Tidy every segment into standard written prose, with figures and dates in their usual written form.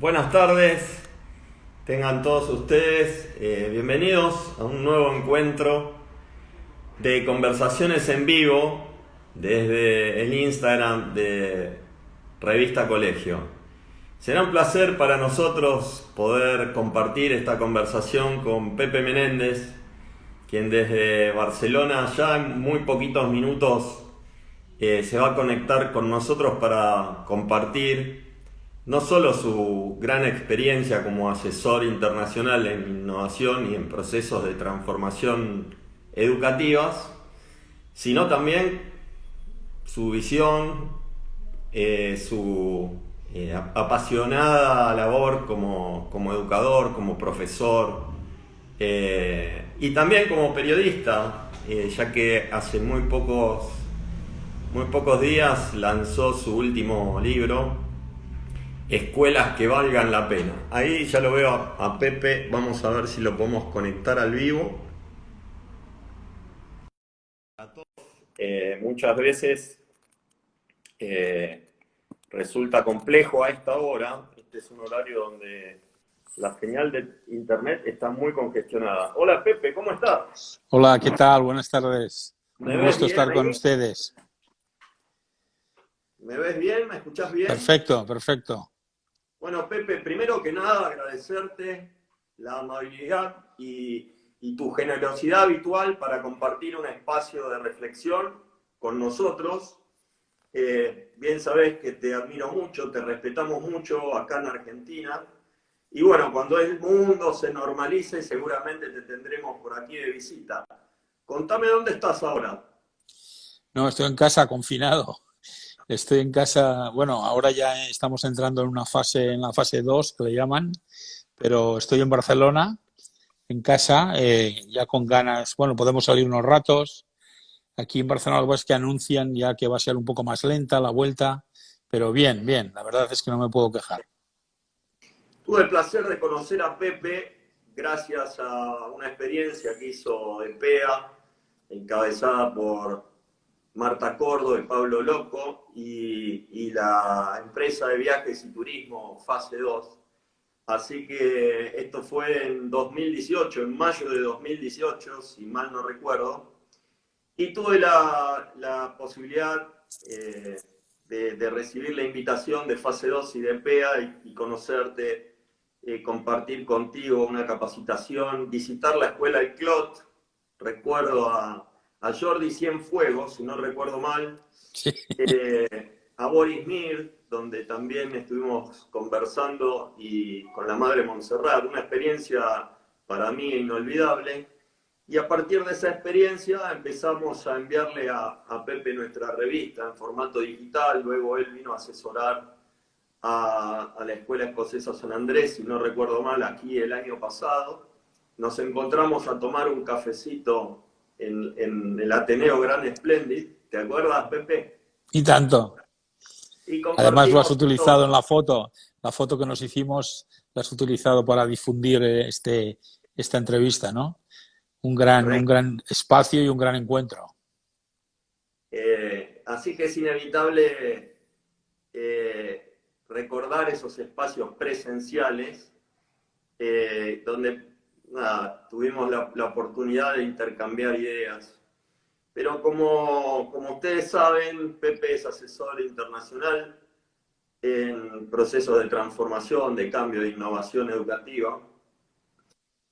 Buenas tardes, tengan todos ustedes bienvenidos a un nuevo encuentro de conversaciones en vivo desde el Instagram de Revista Colegio. Será un placer para nosotros poder compartir esta conversación con Pepe Menéndez, quien desde Barcelona ya en muy poquitos minutos se va a conectar con nosotros para compartir no solo su gran experiencia como asesor internacional en innovación y en procesos de transformación educativas, sino también su visión, su apasionada labor como educador, como profesor y también como periodista, ya que hace muy pocos días lanzó su último libro, Escuelas que valgan la pena. Ahí ya lo veo a Pepe, vamos a ver si lo podemos conectar al vivo. Muchas veces eh, resulta complejo a esta hora. Este es un horario donde la señal de internet está muy congestionada. Hola Pepe, ¿cómo estás? Hola, ¿qué tal? Buenas tardes. ¿Me Un ves gusto bien estar con ahí? ustedes. ¿Me ves bien? ¿Me escuchás bien? Perfecto, perfecto. Bueno, Pepe, primero que nada agradecerte la amabilidad y tu generosidad habitual para compartir un espacio de reflexión con nosotros. Bien sabés que te admiro mucho, te respetamos mucho acá en Argentina. Y bueno, cuando el mundo se normalice, seguramente te tendremos por aquí de visita. Contame dónde estás ahora. No, estoy en casa confinado. Estoy en casa, bueno, ahora ya estamos entrando en una fase, en la fase 2 que le llaman, pero estoy en Barcelona, en casa, ya con ganas, bueno, podemos salir unos ratos. Aquí en Barcelona lo que pasa es que anuncian ya que va a ser un poco más lenta la vuelta, pero bien, bien, la verdad es que no me puedo quejar. Tuve el placer de conocer a Pepe gracias a una experiencia que hizo EPEA, encabezada por Marta Cordo y Pablo Loco, y la empresa de viajes y turismo Fase 2. Así que esto fue en 2018, en mayo de 2018, si mal no recuerdo, y tuve la posibilidad de recibir la invitación de Fase 2 y de EPEA y conocerte, compartir contigo una capacitación, visitar la escuela El Clot. Recuerdo a Jordi Cienfuegos, si no recuerdo mal, Sí. a Boris Mir, donde también estuvimos conversando, y con la Madre Montserrat, una experiencia para mí inolvidable. Y a partir de esa experiencia empezamos a enviarle a Pepe nuestra revista en formato digital. Luego él vino a asesorar a la Escuela Escocesa San Andrés, si no recuerdo mal, aquí el año pasado. Nos encontramos a tomar un cafecito en el Ateneo Gran Splendid. ¿Te acuerdas, Pepe? Y tanto. Y Además lo has compartimos utilizado esto. en la foto que nos hicimos, la has utilizado para difundir esta entrevista, ¿no? Un Correcto. gran espacio y un gran encuentro. Así que es inevitable recordar esos espacios presenciales donde nada, tuvimos la oportunidad de intercambiar ideas. Pero como ustedes saben, Pepe es asesor internacional en procesos de transformación, de cambio, de innovación educativa.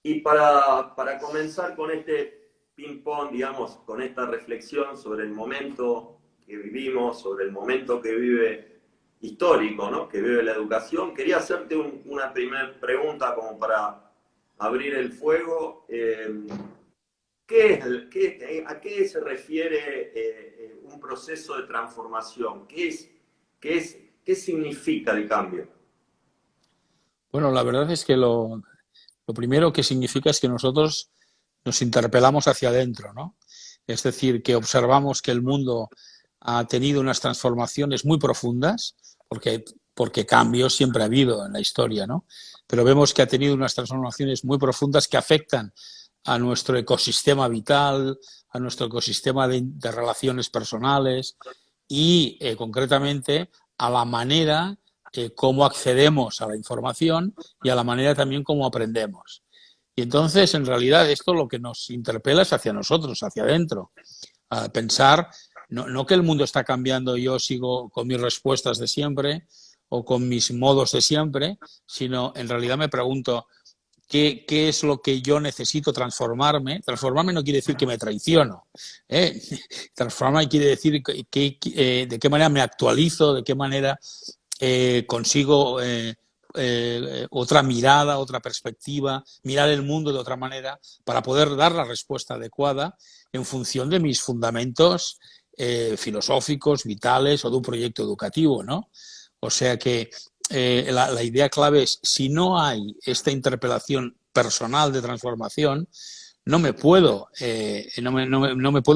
Y para comenzar con este ping-pong, digamos, con esta reflexión sobre el momento que vivimos, sobre el momento que vive histórico, ¿no? Que vive la educación, quería hacerte una primera pregunta como para abrir el fuego. ¿A qué se refiere un proceso de transformación? ¿Qué significa el cambio? Bueno, la verdad es que lo primero que significa es que nosotros nos interpelamos hacia adentro, ¿no? Es decir, que observamos que el mundo ha tenido unas transformaciones muy profundas, porque cambios siempre ha habido en la historia, ¿no? Pero vemos que ha tenido unas transformaciones muy profundas que afectan a nuestro ecosistema vital, a nuestro ecosistema de relaciones personales y concretamente a la manera cómo accedemos a la información y a la manera también cómo aprendemos. Y entonces, en realidad, esto lo que nos interpela es hacia nosotros, hacia adentro. A pensar, no que el mundo está cambiando y yo sigo con mis respuestas de siempre o con mis modos de siempre, sino en realidad me pregunto, ¿qué es lo que yo necesito transformarme? Transformarme no quiere decir que me traiciono. Transformarme quiere decir de qué manera me actualizo, de qué manera consigo otra mirada, otra perspectiva, mirar el mundo de otra manera para poder dar la respuesta adecuada en función de mis fundamentos filosóficos, vitales o de un proyecto educativo, ¿no? O sea que la idea clave es, si no hay esta interpelación personal de transformación, no me puedo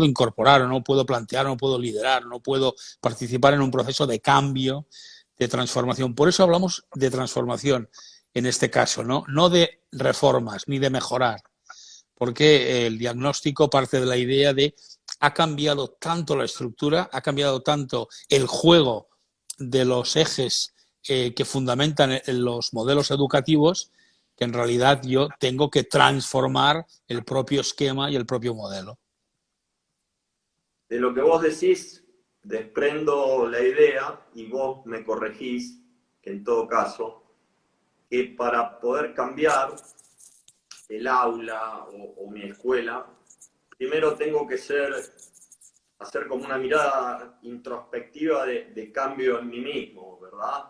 incorporar, o no puedo plantear, no puedo liderar, no puedo participar en un proceso de cambio, de transformación. Por eso hablamos de transformación en este caso, no de reformas ni de mejorar, porque el diagnóstico parte de la idea de ha cambiado tanto la estructura, ha cambiado tanto el juego de los ejes que fundamentan los modelos educativos, que en realidad yo tengo que transformar el propio esquema y el propio modelo. De lo que vos decís, desprendo la idea, y vos me corregís, que en todo caso, que para poder cambiar el aula o mi escuela, primero tengo que hacer como una mirada introspectiva de cambio en mí mismo, ¿verdad?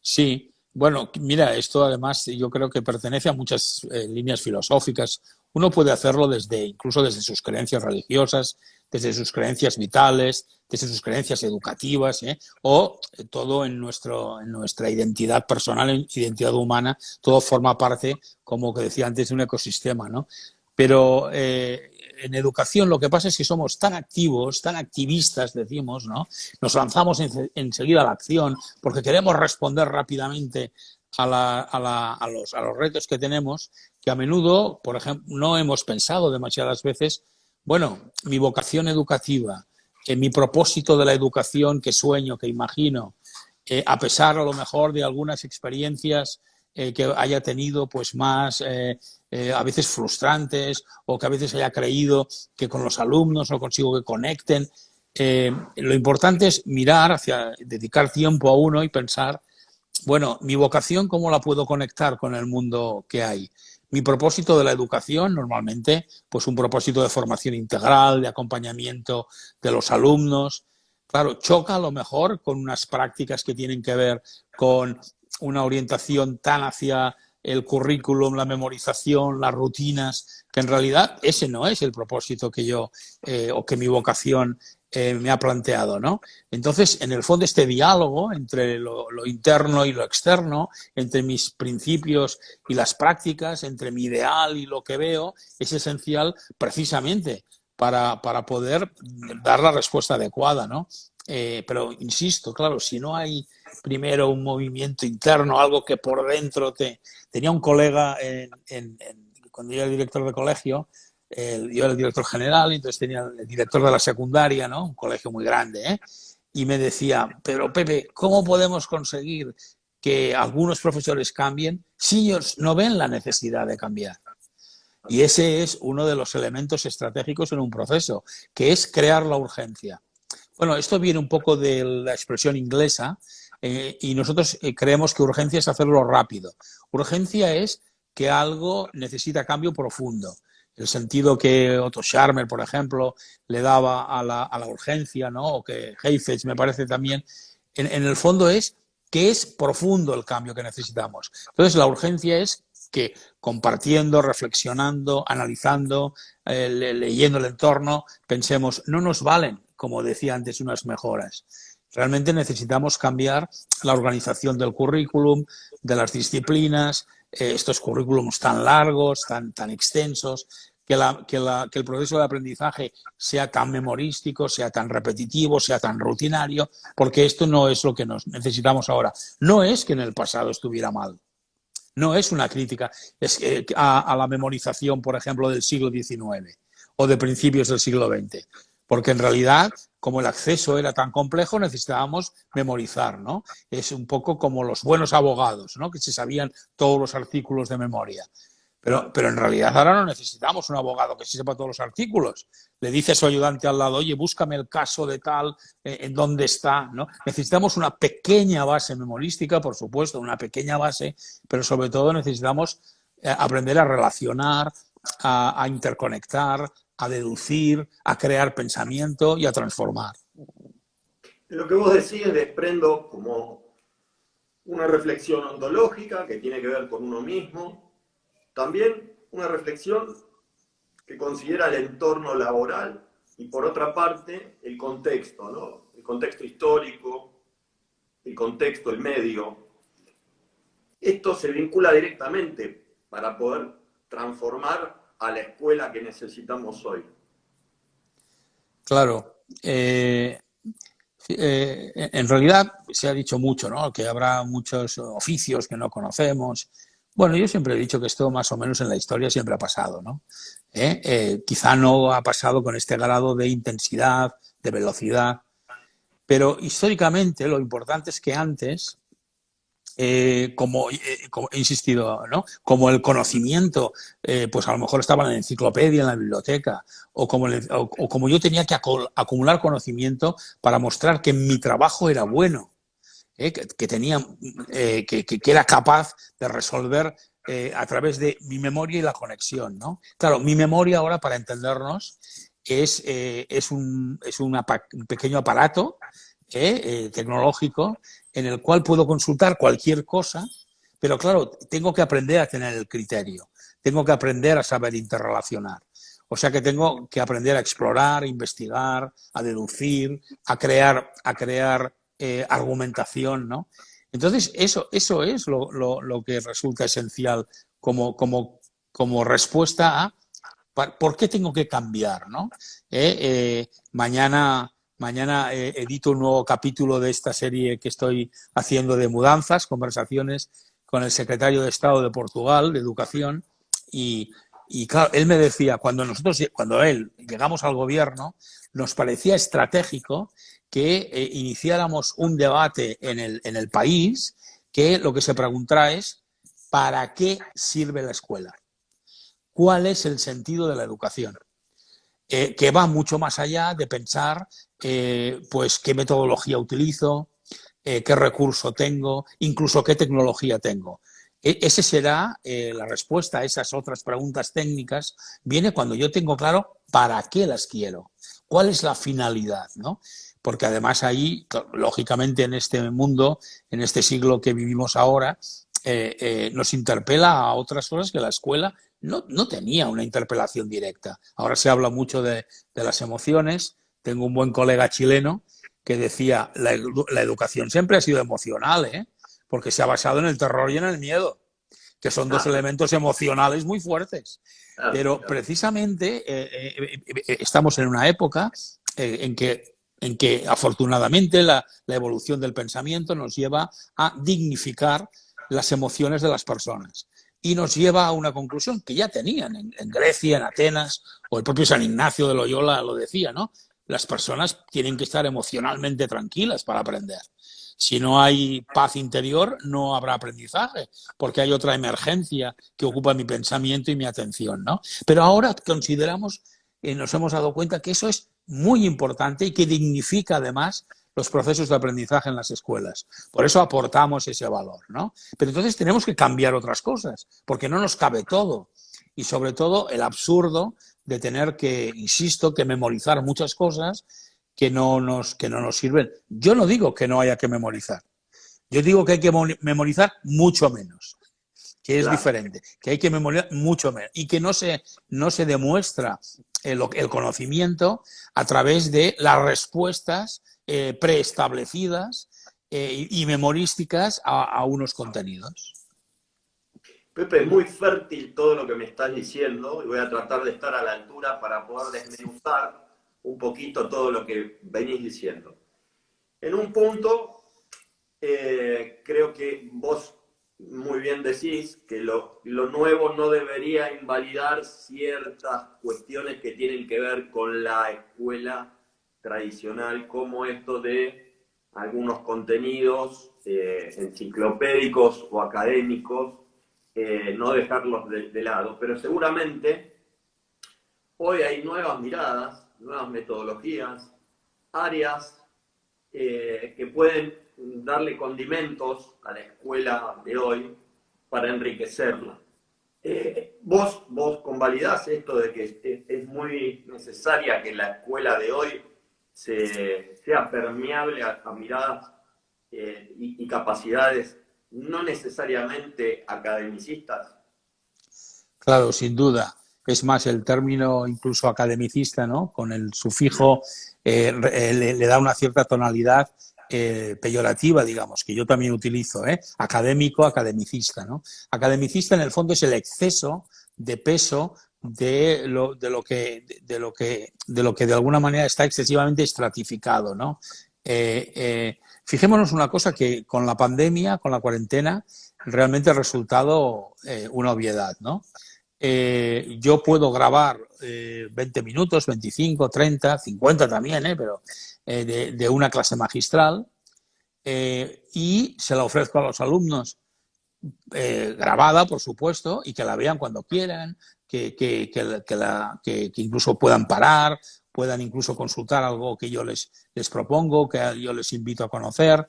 Sí, bueno, mira, esto además yo creo que pertenece a muchas líneas filosóficas. Uno puede hacerlo incluso desde sus creencias religiosas, desde sus creencias vitales, desde sus creencias educativas, o todo en nuestra identidad personal, identidad humana, todo forma parte, como que decía antes, de un ecosistema, ¿no? Pero en educación lo que pasa es que somos tan activos, tan activistas, decimos, ¿no? Nos lanzamos enseguida a la acción porque queremos responder rápidamente a los retos que tenemos, que a menudo, por ejemplo, no hemos pensado demasiadas veces, bueno, mi vocación educativa, mi propósito de la educación que sueño, que imagino, a pesar a lo mejor de algunas experiencias que haya tenido pues más a veces frustrantes, o que a veces haya creído que con los alumnos no consigo que conecten. Lo importante es mirar dedicar tiempo a uno y pensar, bueno, mi vocación, ¿cómo la puedo conectar con el mundo que hay? Mi propósito de la educación, normalmente, pues un propósito de formación integral, de acompañamiento de los alumnos. Claro, choca a lo mejor con unas prácticas que tienen que ver con una orientación tan hacia el currículum, la memorización, las rutinas, que en realidad ese no es el propósito que yo o que mi vocación me ha planteado, ¿no? Entonces, en el fondo, este diálogo entre lo interno y lo externo, entre mis principios y las prácticas, entre mi ideal y lo que veo, es esencial precisamente para poder dar la respuesta adecuada, ¿no? Pero insisto, claro, si no hay primero un movimiento interno, algo que por dentro Tenía un colega cuando yo era director de colegio, yo era el director general, y entonces tenía el director de la secundaria, ¿no? Un colegio muy grande, ¿eh? Y me decía, pero Pepe, ¿cómo podemos conseguir que algunos profesores cambien si ellos no ven la necesidad de cambiar? Y ese es uno de los elementos estratégicos en un proceso, que es crear la urgencia. Bueno, esto viene un poco de la expresión inglesa, y nosotros creemos que urgencia es hacerlo rápido. Urgencia es que algo necesita cambio profundo. El sentido que Otto Scharmer, por ejemplo, le daba a la urgencia, ¿no? O que Heifetz me parece también, en el fondo es que es profundo el cambio que necesitamos. Entonces, la urgencia es que compartiendo, reflexionando, analizando, leyendo el entorno, pensemos, no nos valen, como decía antes, unas mejoras. Realmente necesitamos cambiar la organización del currículum, de las disciplinas, estos currículums tan largos, tan extensos, que el proceso de aprendizaje sea tan memorístico, sea tan repetitivo, sea tan rutinario, porque esto no es lo que necesitamos ahora. No es que en el pasado estuviera mal. No es una crítica a la memorización, por ejemplo, del siglo XIX o de principios del siglo XX. porque en realidad, como el acceso era tan complejo, necesitábamos memorizar, ¿no? Es un poco como los buenos abogados, ¿no? Que se sabían todos los artículos de memoria. Claro. Pero en realidad ahora no necesitamos un abogado que se sepa todos los artículos. Le dice a su ayudante al lado, oye, búscame el caso de tal, en dónde está, ¿no? Necesitamos una pequeña base memorística, por supuesto, una pequeña base, pero sobre todo necesitamos aprender a relacionar, a interconectar, a deducir, a crear pensamiento y a transformar. De lo que vos decís desprendo como una reflexión ontológica que tiene que ver con uno mismo, también una reflexión que considera el entorno laboral y por otra parte el contexto, ¿no? El contexto histórico, el contexto, el medio. Esto se vincula directamente para poder transformar a la escuela que necesitamos hoy. Claro, en realidad se ha dicho mucho, ¿no? Que habrá muchos oficios que no conocemos. Bueno, yo siempre he dicho que esto más o menos en la historia siempre ha pasado, ¿no? Quizá no ha pasado con este grado de intensidad, de velocidad, pero históricamente lo importante es que antes como he insistido, ¿no? Como el conocimiento, pues a lo mejor estaba en la enciclopedia, en la biblioteca, o como yo tenía que acumular conocimiento para mostrar que mi trabajo era bueno, que tenía, que era capaz de resolver a través de mi memoria y la conexión, ¿no? Claro, mi memoria ahora, para entendernos, un pequeño aparato tecnológico en el cual puedo consultar cualquier cosa, pero claro, tengo que aprender a tener el criterio, tengo que aprender a saber interrelacionar. O sea que tengo que aprender a explorar, a investigar, a deducir, a crear argumentación, ¿no? Entonces, eso es lo que resulta esencial como respuesta a ¿por qué tengo que cambiar? ¿No? Mañana edito un nuevo capítulo de esta serie que estoy haciendo de mudanzas, conversaciones con el secretario de Estado de Portugal, de Educación, y, y claro, él me decía, cuando él llegamos al gobierno, nos parecía estratégico que iniciáramos un debate en el país que lo que se preguntará es ¿para qué sirve la escuela? ¿Cuál es el sentido de la educación? Que va mucho más allá de pensar pues qué metodología utilizo, qué recurso tengo, incluso qué tecnología tengo. Esa será la respuesta a esas otras preguntas técnicas, viene cuando yo tengo claro para qué las quiero, cuál es la finalidad, ¿no? Porque además ahí, lógicamente en este mundo, en este siglo que vivimos ahora, nos interpela a otras cosas que la escuela no tenía una interpelación directa. Ahora se habla mucho de las emociones. Tengo un buen colega chileno que decía, la educación siempre ha sido emocional, ¿eh? Porque se ha basado en el terror y en el miedo, que son dos elementos emocionales muy fuertes. Claro, Pero claro. precisamente estamos en una época en que afortunadamente la evolución del pensamiento nos lleva a dignificar las emociones de las personas y nos lleva a una conclusión que ya tenían en Grecia, en Atenas, o el propio San Ignacio de Loyola lo decía, ¿no? Las personas tienen que estar emocionalmente tranquilas para aprender. Si no hay paz interior, no habrá aprendizaje, porque hay otra emergencia que ocupa mi pensamiento y mi atención, ¿no? Pero ahora consideramos, nos hemos dado cuenta que eso es muy importante y que dignifica además los procesos de aprendizaje en las escuelas. Por eso aportamos ese valor, ¿no? Pero entonces tenemos que cambiar otras cosas, porque no nos cabe todo. Y sobre todo el absurdo de tener que, insisto, que memorizar muchas cosas que no nos sirven. Yo no digo que no haya que memorizar. Yo digo que hay que memorizar mucho menos, que es Claro. diferente, que hay que memorizar mucho menos y que no se demuestra el conocimiento a través de las respuestas preestablecidas y memorísticas a unos contenidos. Pepe, es muy fértil todo lo que me estás diciendo y voy a tratar de estar a la altura para poder desmenuzar un poquito todo lo que venís diciendo. En un punto, creo que vos muy bien decís que lo nuevo no debería invalidar ciertas cuestiones que tienen que ver con la escuela tradicional como esto de algunos contenidos enciclopédicos o académicos, no dejarlos de lado, pero seguramente hoy hay nuevas miradas, nuevas metodologías, áreas que pueden darle condimentos a la escuela de hoy para enriquecerla. ¿Vos convalidás esto de que es muy necesaria que la escuela de hoy sea permeable a miradas y capacidades no necesariamente academicistas? Claro, sin duda. Es más, el término incluso academicista, ¿no? Con el sufijo le da una cierta tonalidad peyorativa, digamos, que yo también utilizo, académico, academicista, ¿no? Academicista en el fondo es el exceso de peso de lo que de alguna manera está excesivamente estratificado, ¿no? Fijémonos una cosa que con la pandemia, con la cuarentena, realmente ha resultado una obviedad, ¿no? Yo puedo grabar 20 minutos, 25, 30, 50 también, pero de una clase magistral y se la ofrezco a los alumnos grabada, por supuesto, y que la vean cuando quieran, que incluso puedan parar, puedan incluso consultar algo que yo les propongo, que yo les invito a conocer.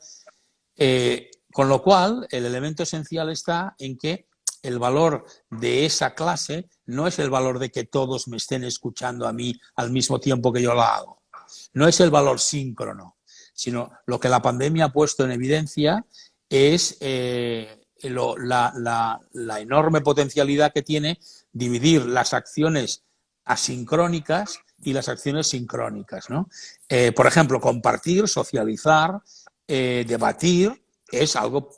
Con lo cual, el elemento esencial está en que el valor de esa clase no es el valor de que todos me estén escuchando a mí al mismo tiempo que yo la hago. No es el valor síncrono, sino lo que la pandemia ha puesto en evidencia es la enorme potencialidad que tiene dividir las acciones asincrónicas y las acciones sincrónicas, ¿no? Por ejemplo, compartir, socializar, debatir es algo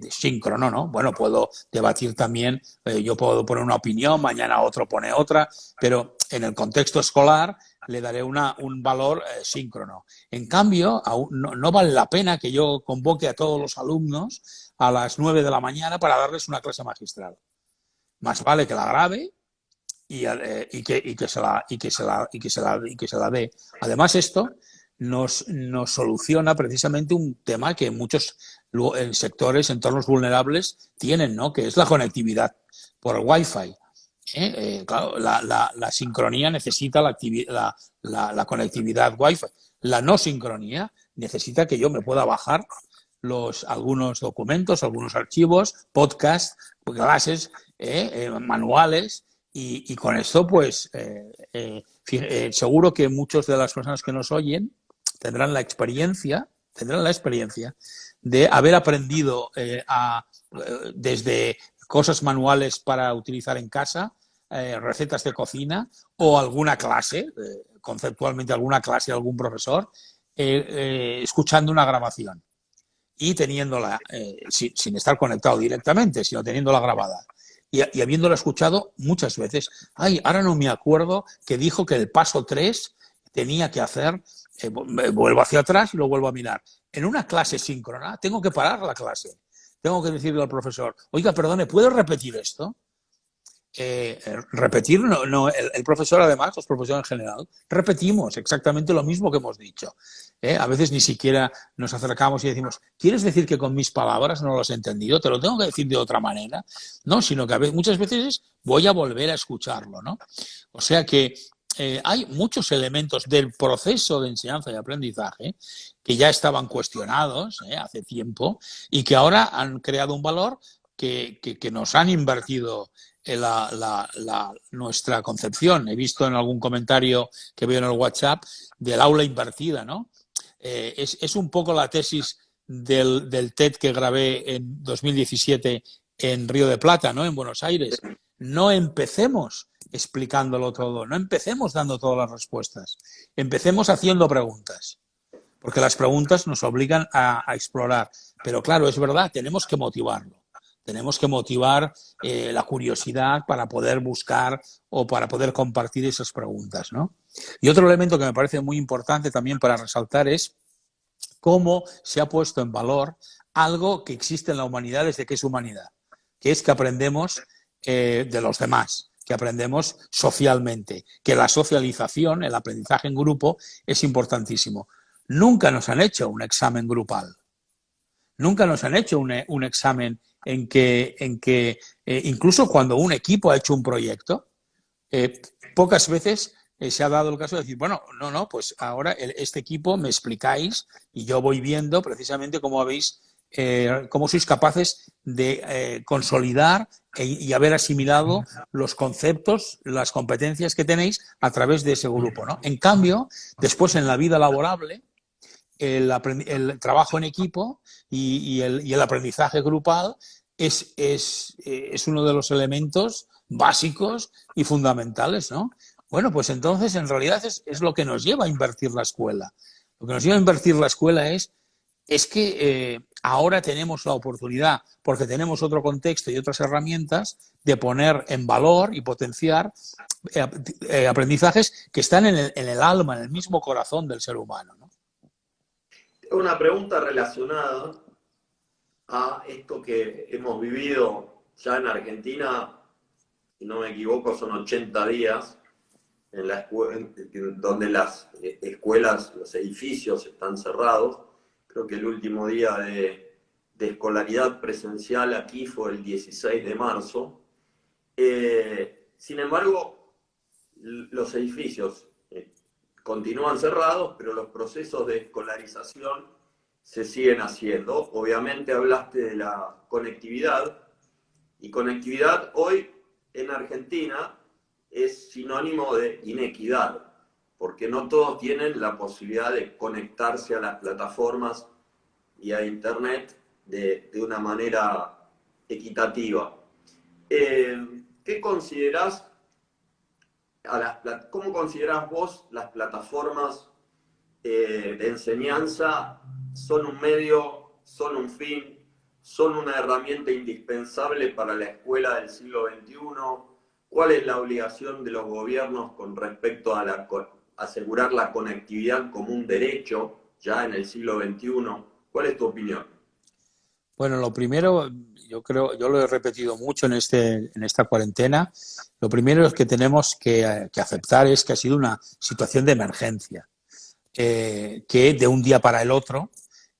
síncrono, ¿no? Bueno, puedo debatir también, yo puedo poner una opinión, mañana otro pone otra, pero en el contexto escolar le daré un valor síncrono. En cambio, no vale la pena que yo convoque a todos los alumnos a las 9 de la mañana para darles una clase magistral. Más vale que la grabe y que se la dé. Además, esto nos soluciona precisamente un tema que muchos sectores, entornos vulnerables tienen, ¿no? Que es la conectividad por el Wi-Fi. Claro, la sincronía necesita la conectividad Wi-Fi. La no sincronía necesita que yo me pueda bajar algunos documentos, algunos archivos, podcasts, clases, manuales, y con esto, pues, seguro que muchas de las personas que nos oyen tendrán la experiencia de haber aprendido desde cosas manuales para utilizar en casa, recetas de cocina o alguna clase, conceptualmente alguna clase de algún profesor, escuchando una grabación y teniéndola, sin estar conectado directamente, sino teniéndola grabada. Y habiéndola escuchado muchas veces. Ay, ahora no me acuerdo que dijo que el paso 3 tenía que hacer, vuelvo hacia atrás y lo vuelvo a mirar. En una clase síncrona tengo que parar la clase. Tengo que decirle al profesor, oiga, perdone, ¿puedo repetir esto? Repetir, el profesor, además, los profesores en general, repetimos exactamente lo mismo que hemos dicho. A veces ni siquiera nos acercamos y decimos, ¿quieres decir que con mis palabras no lo has entendido? ¿Te lo tengo que decir de otra manera? No, sino que muchas veces voy a volver a escucharlo, ¿no? O sea que hay muchos elementos del proceso de enseñanza y aprendizaje que ya estaban cuestionados hace tiempo y que ahora han creado un valor que nos han invertido nuestra concepción. He visto en algún comentario que veo en el WhatsApp del aula invertida, ¿no? Es un poco la tesis del TED que grabé en 2017 en Río de Plata, ¿no? En Buenos Aires. No empecemos explicándolo todo, no empecemos dando todas las respuestas, empecemos haciendo preguntas, porque las preguntas nos obligan a explorar. Pero claro, es verdad, tenemos que motivarlo. Tenemos que motivar la curiosidad para poder buscar o para poder compartir esas preguntas, ¿no? Y otro elemento que me parece muy importante también para resaltar es cómo se ha puesto en valor algo que existe en la humanidad desde que es humanidad, que es que aprendemos de los demás. que aprendemos socialmente, que la socialización, el aprendizaje en grupo es importantísimo. Nunca nos han hecho un examen grupal, nunca nos han hecho un examen en que incluso cuando un equipo ha hecho un proyecto, pocas veces se ha dado el caso de decir, bueno, no, pues ahora este equipo me explicáis y yo voy viendo precisamente cómo cómo sois capaces de consolidar y haber asimilado los conceptos, las competencias que tenéis a través de ese grupo, ¿no? En cambio, después en la vida laborable, el trabajo en equipo y el aprendizaje grupal es uno de los elementos básicos y fundamentales, ¿no? Bueno, pues entonces en realidad es lo que nos lleva a invertir la escuela. Lo que nos lleva a invertir la escuela es que ahora tenemos la oportunidad, porque tenemos otro contexto y otras herramientas, de poner en valor y potenciar aprendizajes que están en el alma, en el mismo corazón del ser humano, ¿no? Una pregunta relacionada a esto que hemos vivido ya en Argentina, si no me equivoco, son 80 días donde las escuelas, los edificios están cerrados. Creo que el último día de escolaridad presencial aquí fue el 16 de marzo. Sin embargo, los edificios continúan cerrados, pero los procesos de escolarización se siguen haciendo. Obviamente hablaste de la conectividad, y conectividad hoy en Argentina es sinónimo de inequidad, porque no todos tienen la posibilidad de conectarse a las plataformas y a Internet de una manera equitativa. ¿Qué considerás? ¿Cómo considerás vos las plataformas de enseñanza? ¿Son un medio, son un fin, son una herramienta indispensable para la escuela del siglo XXI? ¿Cuál es la obligación de los gobiernos con respecto a asegurar la conectividad como un derecho ya en el siglo XXI? ¿Cuál es tu opinión? Bueno, lo primero, yo lo he repetido mucho en esta cuarentena. Lo primero es que tenemos que aceptar es que ha sido una situación de emergencia, que de un día para el otro,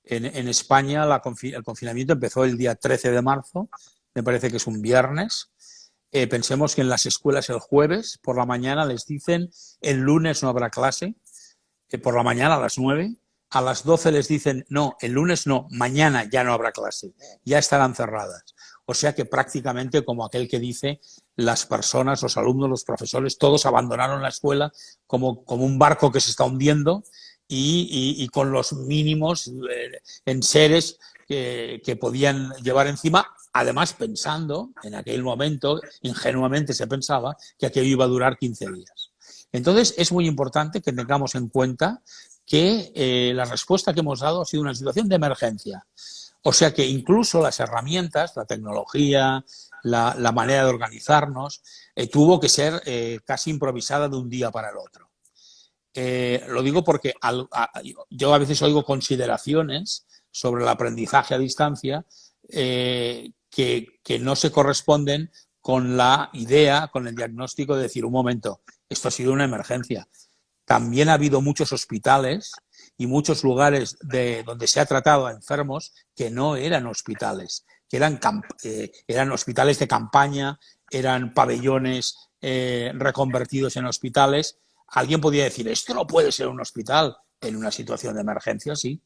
en España el confinamiento empezó el día 13 de marzo, me parece que es un viernes. Pensemos que en las escuelas el jueves por la mañana les dicen el lunes no habrá clase, por la mañana a las 9. A las 12 les dicen, no, el lunes no, mañana ya no habrá clase, ya estarán cerradas. O sea que prácticamente, como aquel que dice, las personas, los alumnos, los profesores, todos abandonaron la escuela como un barco que se está hundiendo y con los mínimos enseres que podían llevar encima, además pensando, en aquel momento, ingenuamente se pensaba, que aquello iba a durar 15 días. Entonces, es muy importante que tengamos en cuenta que la respuesta que hemos dado ha sido una situación de emergencia. O sea que incluso las herramientas, la tecnología, la manera de organizarnos, tuvo que ser casi improvisada de un día para el otro. Lo digo porque yo a veces oigo consideraciones sobre el aprendizaje a distancia que no se corresponden con la idea, con el diagnóstico de decir, un momento, esto ha sido una emergencia. También ha habido muchos hospitales y muchos lugares donde se ha tratado a enfermos que no eran hospitales, que eran hospitales de campaña, eran pabellones reconvertidos en hospitales. Alguien podría decir, esto no puede ser un hospital en una situación de emergencia, sí.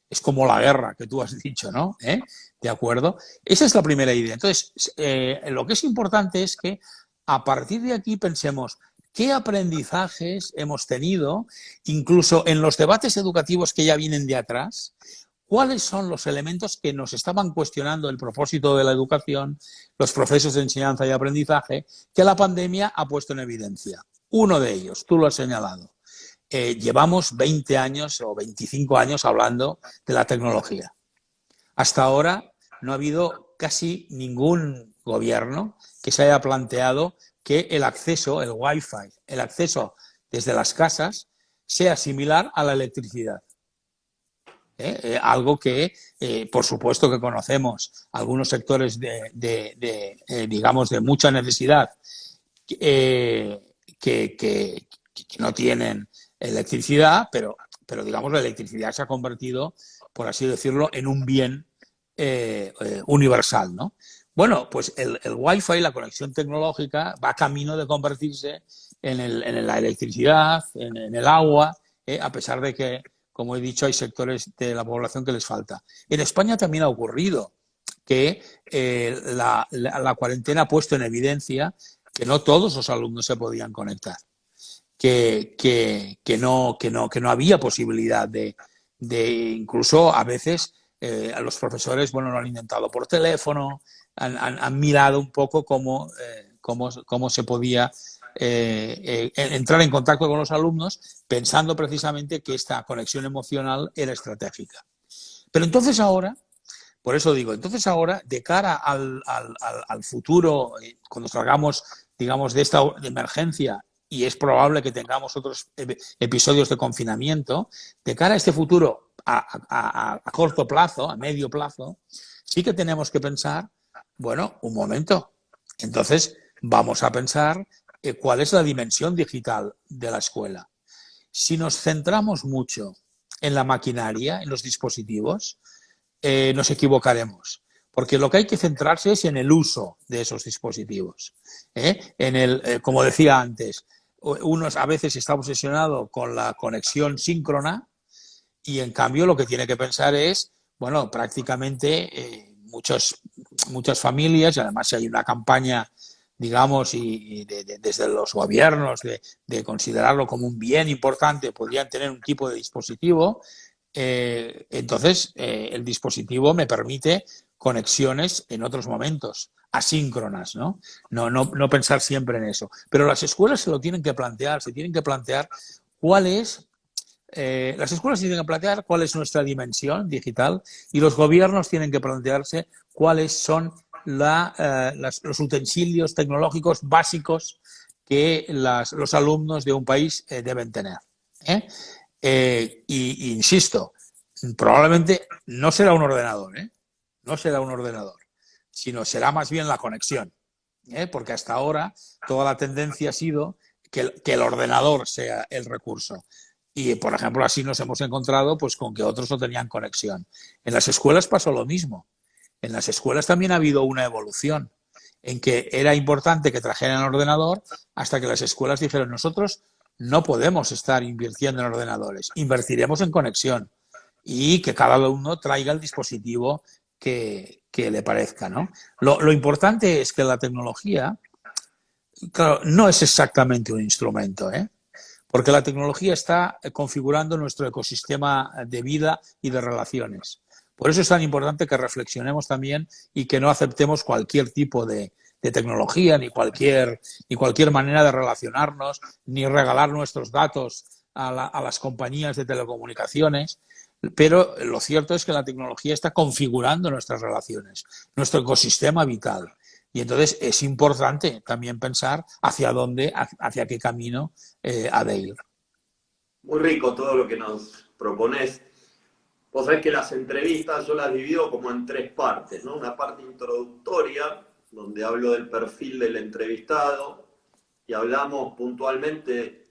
Es como la guerra que tú has dicho, ¿no? ¿De acuerdo? Esa es la primera idea. Entonces, lo que es importante es que a partir de aquí pensemos qué aprendizajes hemos tenido, incluso en los debates educativos que ya vienen de atrás, cuáles son los elementos que nos estaban cuestionando el propósito de la educación, los procesos de enseñanza y aprendizaje, que la pandemia ha puesto en evidencia. Uno de ellos, tú lo has señalado. Llevamos 20 años o 25 años hablando de la tecnología. Hasta ahora no ha habido casi ningún gobierno que se haya planteado que el acceso, el Wi-Fi, el acceso desde las casas sea similar a la electricidad. Algo que, por supuesto que conocemos algunos sectores digamos, de mucha necesidad eh, que no tienen electricidad, digamos la electricidad se ha convertido, por así decirlo, en un bien universal, ¿no? Bueno, pues el Wi-Fi, la conexión tecnológica, va camino de convertirse en la electricidad, en el agua, a pesar de que, como he dicho, hay sectores de la población que les falta. En España también ha ocurrido que la cuarentena ha puesto en evidencia que no todos los alumnos se podían conectar, que no había posibilidad de incluso a veces a los profesores, bueno, lo han intentado por teléfono, han mirado un poco cómo se podía entrar en contacto con los alumnos, pensando precisamente que esta conexión emocional era estratégica. Pero entonces ahora, por eso digo, entonces ahora, de cara al futuro, cuando salgamos, digamos, de esta emergencia, y es probable que tengamos otros episodios de confinamiento, de cara a este futuro a corto plazo, a medio plazo, sí que tenemos que pensar, bueno, un momento, entonces vamos a pensar cuál es la dimensión digital de la escuela. Si nos centramos mucho en la maquinaria, en los dispositivos, nos equivocaremos. Porque lo que hay que centrarse es en el uso de esos dispositivos. Como decía antes, uno a veces está obsesionado con la conexión síncrona y en cambio lo que tiene que pensar es, bueno, prácticamente muchas familias, y además si hay una campaña, digamos, desde los gobiernos de considerarlo como un bien importante, podrían tener un tipo de dispositivo. Entonces, el dispositivo me permite conexiones en otros momentos, asíncronas, ¿no? No pensar siempre en eso. Pero las escuelas se lo tienen que plantear, se tienen que plantear cuál es, las escuelas tienen que plantear cuál es nuestra dimensión digital y los gobiernos tienen que plantearse cuáles son los utensilios tecnológicos básicos que los alumnos de un país deben tener. Y insisto, probablemente no será un ordenador, no será un ordenador, sino será más bien la conexión, porque hasta ahora toda la tendencia ha sido que el ordenador sea el recurso. Y, por ejemplo, así nos hemos encontrado pues, con que otros no tenían conexión. En las escuelas pasó lo mismo. En las escuelas también ha habido una evolución en que era importante que trajeran el ordenador hasta que las escuelas dijeron nosotros no podemos estar invirtiendo en ordenadores, invertiremos en conexión y que cada alumno traiga el dispositivo que le parezca, ¿no? Lo importante es que la tecnología, claro, no es exactamente un instrumento, porque la tecnología está configurando nuestro ecosistema de vida y de relaciones. Por eso es tan importante que reflexionemos también y que no aceptemos cualquier tipo de tecnología, ni cualquier manera de relacionarnos, ni regalar nuestros datos a las compañías de telecomunicaciones. Pero lo cierto es que la tecnología está configurando nuestras relaciones, nuestro ecosistema vital. Y entonces es importante también pensar hacia dónde, hacia qué camino ha de ir. Muy rico todo lo que nos propones. Vos sabés que las entrevistas yo las divido como en tres partes, ¿no? Una parte introductoria, donde hablo del perfil del entrevistado y hablamos puntualmente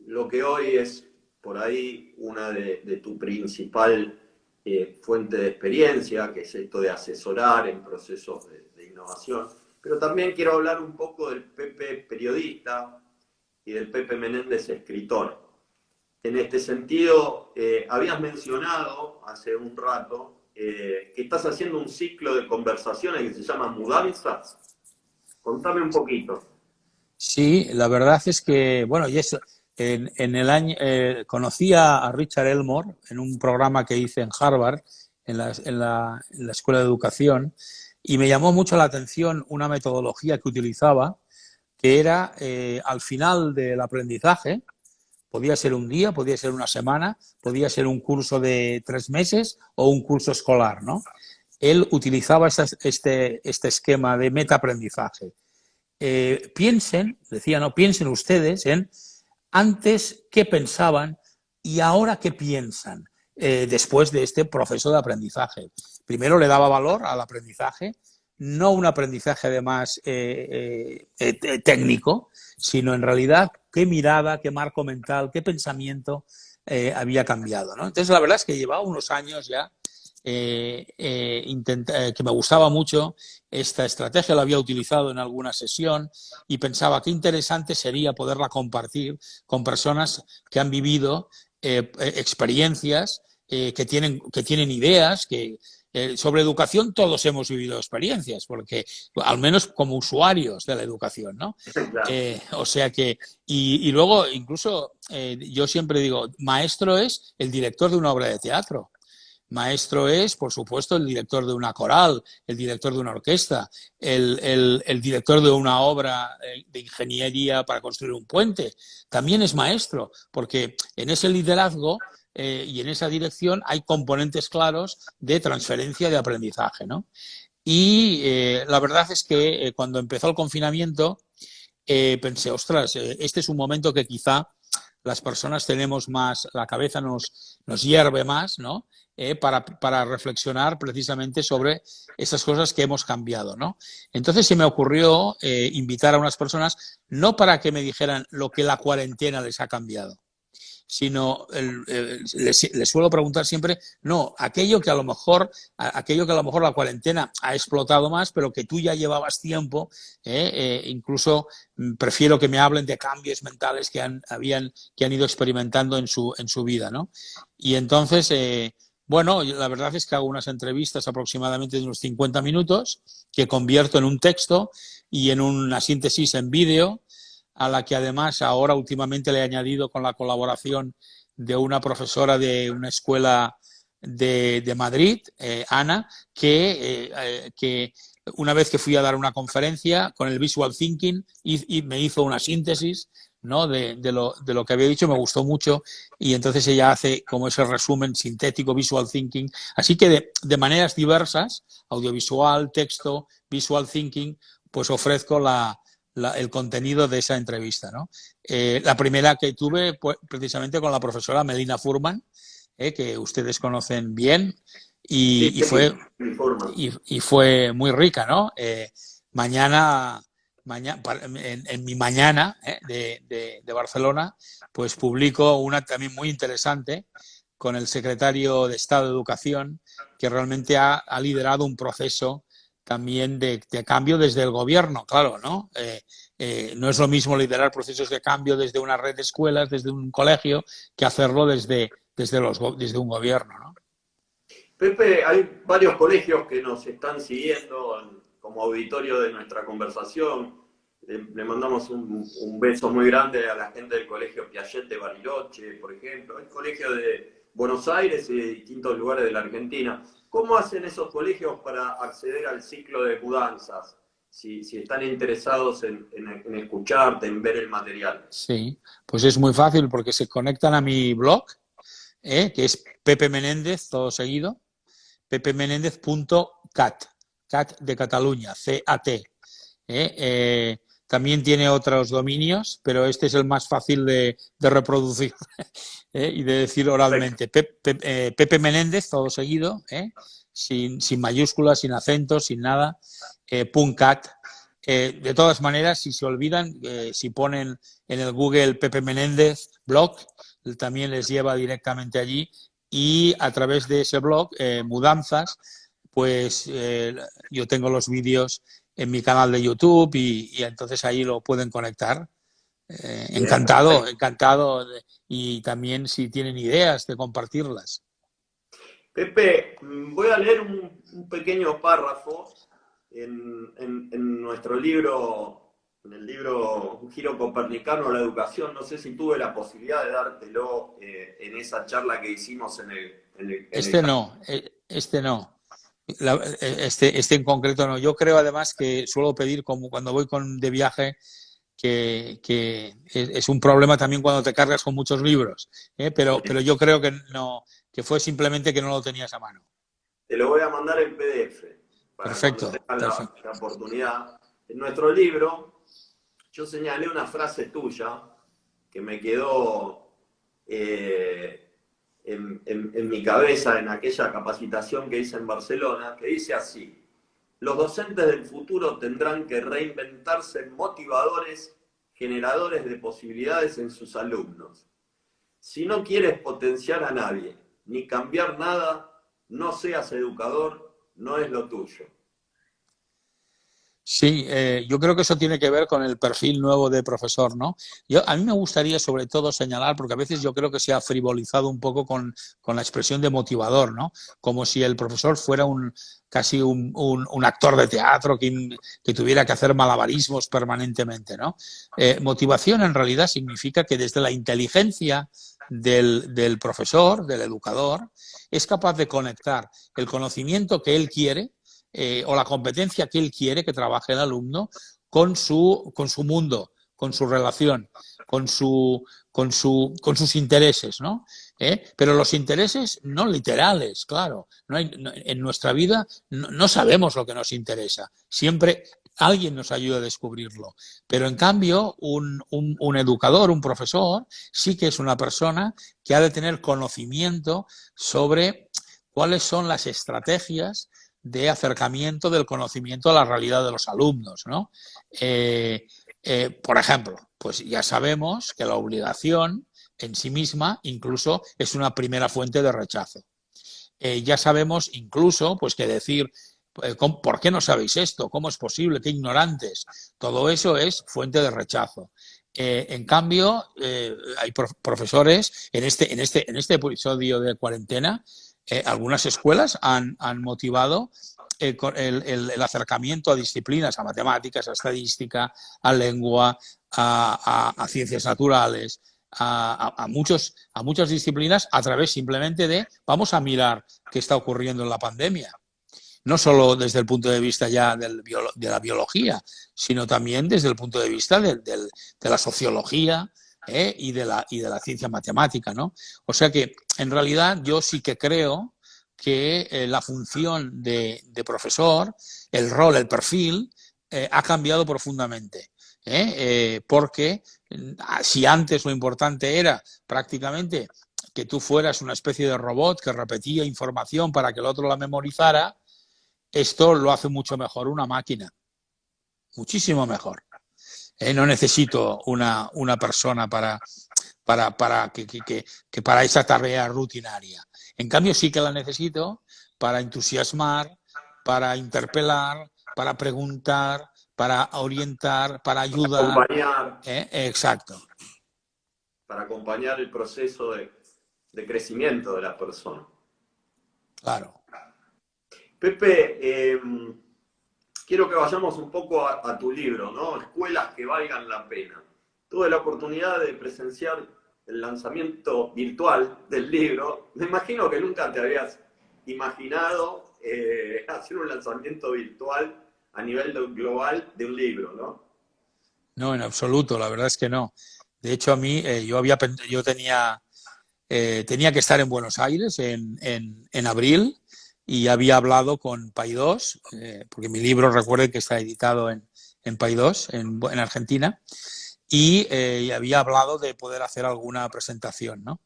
lo que hoy es por ahí una de tu principal fuente de experiencia, que es esto de asesorar en procesos de innovación. Pero también quiero hablar un poco del Pepe periodista y del Pepe Menéndez escritor. En este sentido, habías mencionado hace un rato que estás haciendo un ciclo de conversaciones que se llama Mudanzas. Contame un poquito. Sí, la verdad es que, bueno, y eso, en el año conocí a Richard Elmore en un programa que hice en Harvard, en la Escuela de Educación, y me llamó mucho la atención una metodología que utilizaba, que era al final del aprendizaje. Podía ser un día, podía ser una semana, podía ser un curso de 3 meses o un curso escolar, ¿no? Él utilizaba este esquema de metaaprendizaje. Piensen ustedes en antes qué pensaban y ahora qué piensan después de este proceso de aprendizaje. Primero le daba valor al aprendizaje, no un aprendizaje además técnico, sino en realidad qué mirada, qué marco mental, qué pensamiento había cambiado, ¿no? Entonces la verdad es que llevaba unos años ya que me gustaba mucho esta estrategia, la había utilizado en alguna sesión y pensaba qué interesante sería poderla compartir con personas que han vivido experiencias, que tienen ideas, sobre educación todos hemos vivido experiencias, porque al menos como usuarios de la educación, ¿no? Claro. O sea que, y luego incluso yo siempre digo, maestro es el director de una obra de teatro. Maestro es, por supuesto, el director de una coral, el director de una orquesta, el director de una obra de ingeniería para construir un puente. También es maestro, porque en ese liderazgo y en esa dirección hay componentes claros de transferencia de aprendizaje, ¿no? Y la verdad es que cuando empezó el confinamiento pensé, ostras, este es un momento que quizá las personas tenemos más, la cabeza nos hierve más, ¿no? Para reflexionar precisamente sobre esas cosas que hemos cambiado, ¿no? Entonces se me ocurrió invitar a unas personas, no para que me dijeran lo que la cuarentena les ha cambiado, sino les suelo preguntar siempre, no, aquello que a lo mejor la cuarentena ha explotado más, pero que tú ya llevabas tiempo, incluso prefiero que me hablen de cambios mentales que han ido experimentando en su vida, ¿no? Y entonces, bueno, la verdad es que hago unas entrevistas aproximadamente de unos 50 minutos que convierto en un texto y en una síntesis en vídeo, a la que además ahora últimamente le he añadido con la colaboración de una profesora de una escuela de Madrid, Ana, que una vez que fui a dar una conferencia con el Visual Thinking y me hizo una síntesis, ¿no? de lo que había dicho, me gustó mucho y entonces ella hace como ese resumen sintético, Visual Thinking. Así que de maneras diversas, audiovisual, texto, Visual Thinking, pues ofrezco el contenido de esa entrevista, ¿no? La primera que tuve pues, precisamente con la profesora Melina Furman, que ustedes conocen bien, Sí, y, y, sí, fue, informan. y fue muy rica, ¿no? Mañana, en mi mañana de Barcelona, pues publico una también muy interesante con el secretario de Estado de Educación, que realmente ha liderado un proceso también de cambio desde el gobierno, claro, ¿no? No es lo mismo liderar procesos de cambio desde una red de escuelas, desde un colegio, que hacerlo desde un gobierno, ¿no? Pepe, hay varios colegios que nos están siguiendo como auditorio de nuestra conversación. Le mandamos un beso muy grande a la gente del Colegio Piaget de Bariloche, por ejemplo. Hay colegios de Buenos Aires y de distintos lugares de la Argentina. ¿Cómo hacen esos colegios para acceder al ciclo de mudanzas? Si están interesados en escucharte, en ver el material. Sí, pues es muy fácil porque se conectan a mi blog, que es Pepe Menéndez, todo seguido, pepemenéndez.cat, cat de Cataluña, C-A-T. También tiene otros dominios, pero este es el más fácil de reproducir y de decir Perfecto. oralmente. Pepe Menéndez, todo seguido, sin mayúsculas, sin acentos, sin nada, .cat. De todas maneras, si se olvidan, si ponen en el Google Pepe Menéndez blog, también les lleva directamente allí y a través de ese blog, Mudanzas, pues yo tengo los vídeos en mi canal de YouTube y entonces ahí lo pueden conectar. Bien, Encantado, perfecto. encantado. Y también si tienen ideas de compartirlas. Pepe, voy a leer un pequeño párrafo en nuestro libro, en el libro Un giro copernicano a la educación. No sé si tuve la posibilidad de dártelo en esa charla que hicimos en el. Este no, este no. Este en concreto no. Yo creo además que suelo pedir, como cuando voy de viaje, que es un problema también cuando te cargas con muchos libros, pero yo creo que no, que fue simplemente que no lo tenías a mano. Te lo voy a mandar en PDF para cuando Perfecto, tengas la, perfecto. la oportunidad. En nuestro libro, yo señalé una frase tuya que me quedó en mi cabeza en aquella capacitación que hice en Barcelona, que dice así: los docentes del futuro tendrán que reinventarse motivadores, generadores de posibilidades en sus alumnos. Si no quieres potenciar a nadie, ni cambiar nada, no seas educador, no es lo tuyo. Sí, yo creo que eso tiene que ver con el perfil nuevo de profesor, ¿no? A mí me gustaría sobre todo señalar, porque a veces yo creo que se ha frivolizado un poco con la expresión de motivador, ¿no? Como si el profesor fuera casi un actor de teatro que tuviera que hacer malabarismos permanentemente, ¿no? Motivación en realidad significa que desde la inteligencia del profesor, del educador, es capaz de conectar el conocimiento que él quiere o la competencia que él quiere que trabaje el alumno con su mundo, con su relación, con sus intereses, ¿no? Pero los intereses no literales, claro. En nuestra vida no sabemos lo que nos interesa. Siempre alguien nos ayuda a descubrirlo. Pero en cambio, un educador, un profesor, sí que es una persona que ha de tener conocimiento sobre cuáles son las estrategias de acercamiento del conocimiento a la realidad de los alumnos, ¿no? Por ejemplo, pues ya sabemos que la obligación en sí misma incluso es una primera fuente de rechazo. Ya sabemos incluso pues que decir ¿por qué no sabéis esto? ¿Cómo es posible? ¿Qué ignorantes? Todo eso es fuente de rechazo. En cambio, hay profesores, en este episodio de cuarentena, algunas escuelas han motivado el acercamiento a disciplinas, a matemáticas, a estadística, a lengua, a ciencias naturales, a muchas disciplinas a través simplemente de vamos a mirar qué está ocurriendo en la pandemia. No solo desde el punto de vista ya de la biología, sino también desde el punto de vista de la sociología y de la ciencia matemática, ¿no? O sea que, en realidad, yo sí que creo que la función de profesor, el rol, el perfil, ha cambiado profundamente. Porque si antes lo importante era prácticamente que tú fueras una especie de robot que repetía información para que el otro la memorizara, esto lo hace mucho mejor una máquina, muchísimo mejor. No necesito una persona que para esa tarea rutinaria. En cambio, sí que la necesito para entusiasmar, para interpelar, para preguntar, para orientar, para ayudar. Acompañar, Exacto. para acompañar el proceso de crecimiento de la persona. Claro. Pepe, quiero que vayamos un poco a tu libro, ¿no? Escuelas que valgan la pena. Tuve la oportunidad de presenciar el lanzamiento virtual del libro. Me imagino que nunca te habías imaginado hacer un lanzamiento virtual a nivel global de un libro, ¿no? No, en absoluto, la verdad es que no. De hecho, a mí, yo tenía que estar en Buenos Aires en abril y había hablado con Paidós, porque mi libro, recuerden que está editado en Paidós, en Argentina, y había hablado de poder hacer alguna presentación, ¿no?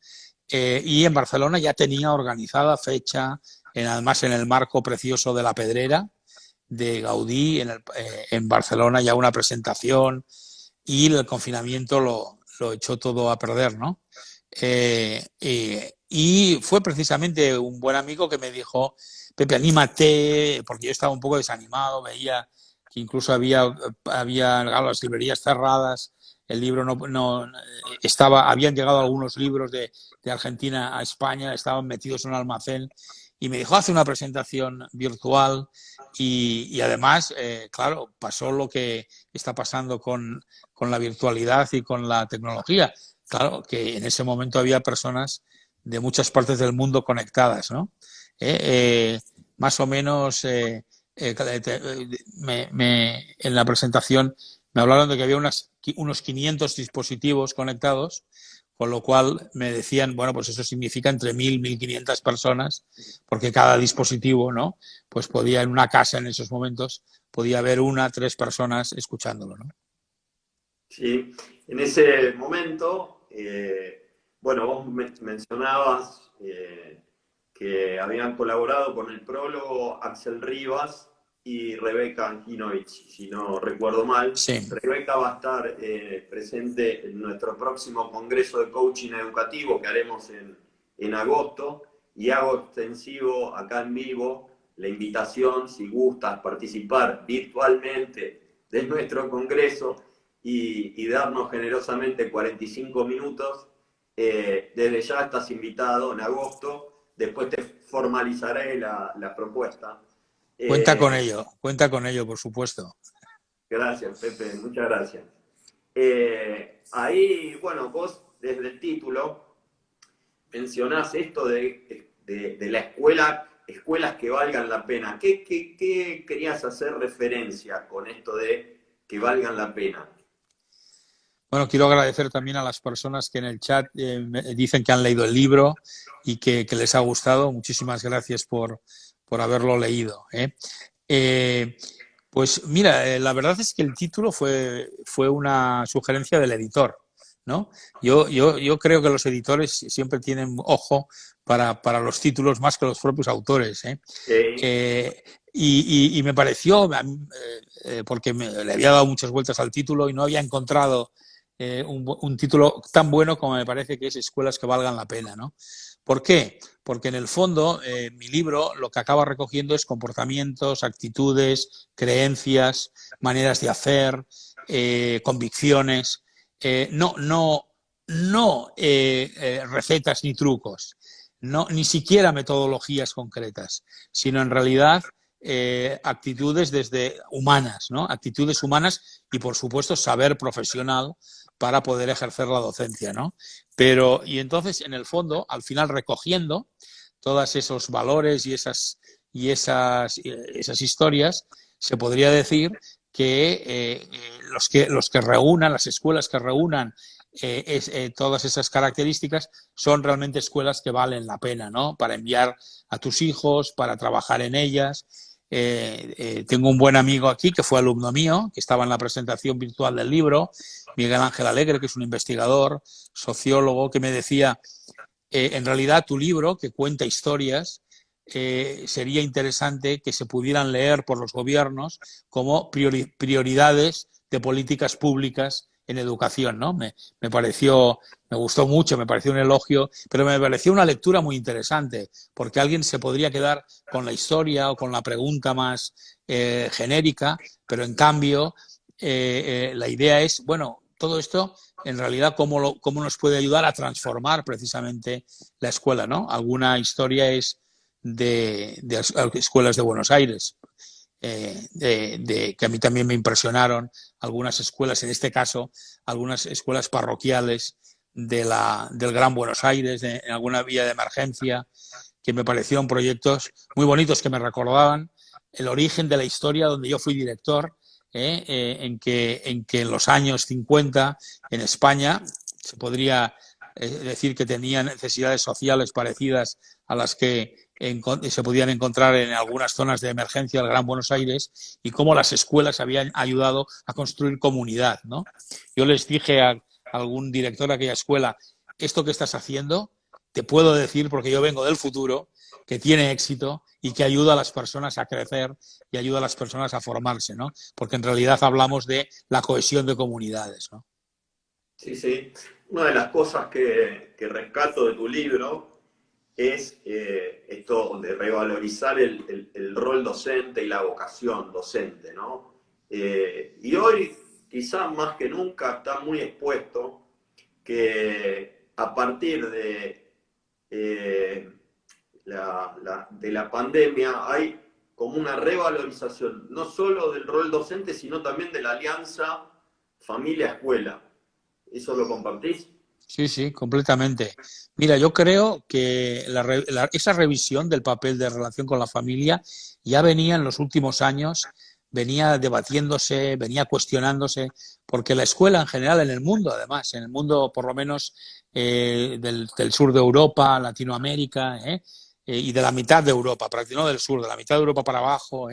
Y en Barcelona ya tenía organizada fecha, además en el marco precioso de La Pedrera, de Gaudí, en Barcelona ya una presentación, y el confinamiento lo echó todo a perder, ¿no? Y fue precisamente un buen amigo que me dijo, Pepe, anímate, porque yo estaba un poco desanimado, veía que incluso había las librerías cerradas, el libro habían llegado algunos libros de Argentina a España, estaban metidos en un almacén, y me dijo, hace una presentación virtual, y además, claro, pasó lo que está pasando con la virtualidad y con la tecnología. Claro, que en ese momento había personas de muchas partes del mundo conectadas, ¿no? Más o menos en la presentación me hablaron de que había unos 500 dispositivos conectados, con lo cual me decían, bueno, pues eso significa entre 1.000 y 1.500 personas, porque cada dispositivo, ¿no? Pues podía, en una casa en esos momentos, podía haber 3 personas escuchándolo, ¿no? Sí, en ese momento, bueno, vos mencionabas que habían colaborado con el prólogo Axel Rivas y Rebeca Anginovich, si no recuerdo mal. Sí. Rebeca va a estar presente en nuestro próximo Congreso de Coaching Educativo que haremos en agosto, y hago extensivo acá en vivo la invitación, si gustas participar virtualmente de nuestro Congreso y darnos generosamente 45 minutos. Desde ya estás invitado en agosto, después te formalizaré la propuesta. Cuenta con ello, por supuesto. Gracias, Pepe, muchas gracias. Ahí, bueno, vos desde el título mencionás esto de la escuela, escuelas que valgan la pena. ¿Qué querías hacer referencia con esto de que valgan la pena? Bueno, quiero agradecer también a las personas que en el chat me dicen que han leído el libro y que les ha gustado. Muchísimas gracias por haberlo leído, ¿eh? Pues mira, la verdad es que el título fue una sugerencia del editor, ¿no? Yo creo que los editores siempre tienen ojo para los títulos más que los propios autores, ¿eh? Y me pareció, porque le había dado muchas vueltas al título y no había encontrado un título tan bueno como me parece que es Escuelas que valgan la pena, ¿no? ¿Por qué? Porque en el fondo mi libro lo que acaba recogiendo es comportamientos, actitudes, creencias, maneras de hacer, convicciones, no recetas ni trucos, ni siquiera metodologías concretas, sino en realidad actitudes desde humanas, ¿no? Actitudes humanas y, por supuesto, saber profesional para poder ejercer la docencia, ¿no? Pero, y entonces, en el fondo, al final recogiendo todos esos valores y esas historias, se podría decir que los que reúnan, las escuelas que reúnan todas esas características son realmente escuelas que valen la pena, ¿no? Para enviar a tus hijos, para trabajar en ellas. Tengo un buen amigo aquí que fue alumno mío, que estaba en la presentación virtual del libro, Miguel Ángel Alegre, que es un investigador, sociólogo, que me decía, en realidad tu libro, que cuenta historias, sería interesante que se pudieran leer por los gobiernos como prioridades de políticas públicas en educación, ¿no? Me gustó mucho, me pareció un elogio, pero me pareció una lectura muy interesante, porque alguien se podría quedar con la historia o con la pregunta más genérica, pero en cambio la idea es, bueno, todo esto en realidad cómo nos puede ayudar a transformar precisamente la escuela, ¿no? Alguna historia es de escuelas de Buenos Aires, que a mí también me impresionaron, algunas escuelas, en este caso, algunas escuelas parroquiales del Gran Buenos Aires, en alguna vía de emergencia, que me parecieron proyectos muy bonitos que me recordaban el origen de la historia donde yo fui director, en que en los años 50 en España se podría decir que tenía necesidades sociales parecidas a las que se podían encontrar en algunas zonas de emergencia del Gran Buenos Aires, y cómo las escuelas habían ayudado a construir comunidad, ¿no? Yo les dije a algún director de aquella escuela, esto que estás haciendo, te puedo decir, porque yo vengo del futuro, que tiene éxito y que ayuda a las personas a crecer y ayuda a las personas a formarse, ¿no? Porque en realidad hablamos de la cohesión de comunidades, ¿no? Sí, sí. Una de las cosas que rescato de tu libro es esto de revalorizar el rol docente y la vocación docente, ¿no? Y hoy, quizás más que nunca, está muy expuesto que a partir de la pandemia hay como una revalorización, no solo del rol docente, sino también de la alianza familia-escuela. ¿Eso lo compartís? Sí, sí, completamente. Mira, yo creo que esa revisión del papel de relación con la familia ya venía en los últimos años, venía debatiéndose, venía cuestionándose, porque la escuela en general, en el mundo además, en el mundo por lo menos del sur de Europa, Latinoamérica, y de la mitad de Europa, prácticamente no del sur, de la mitad de Europa para abajo,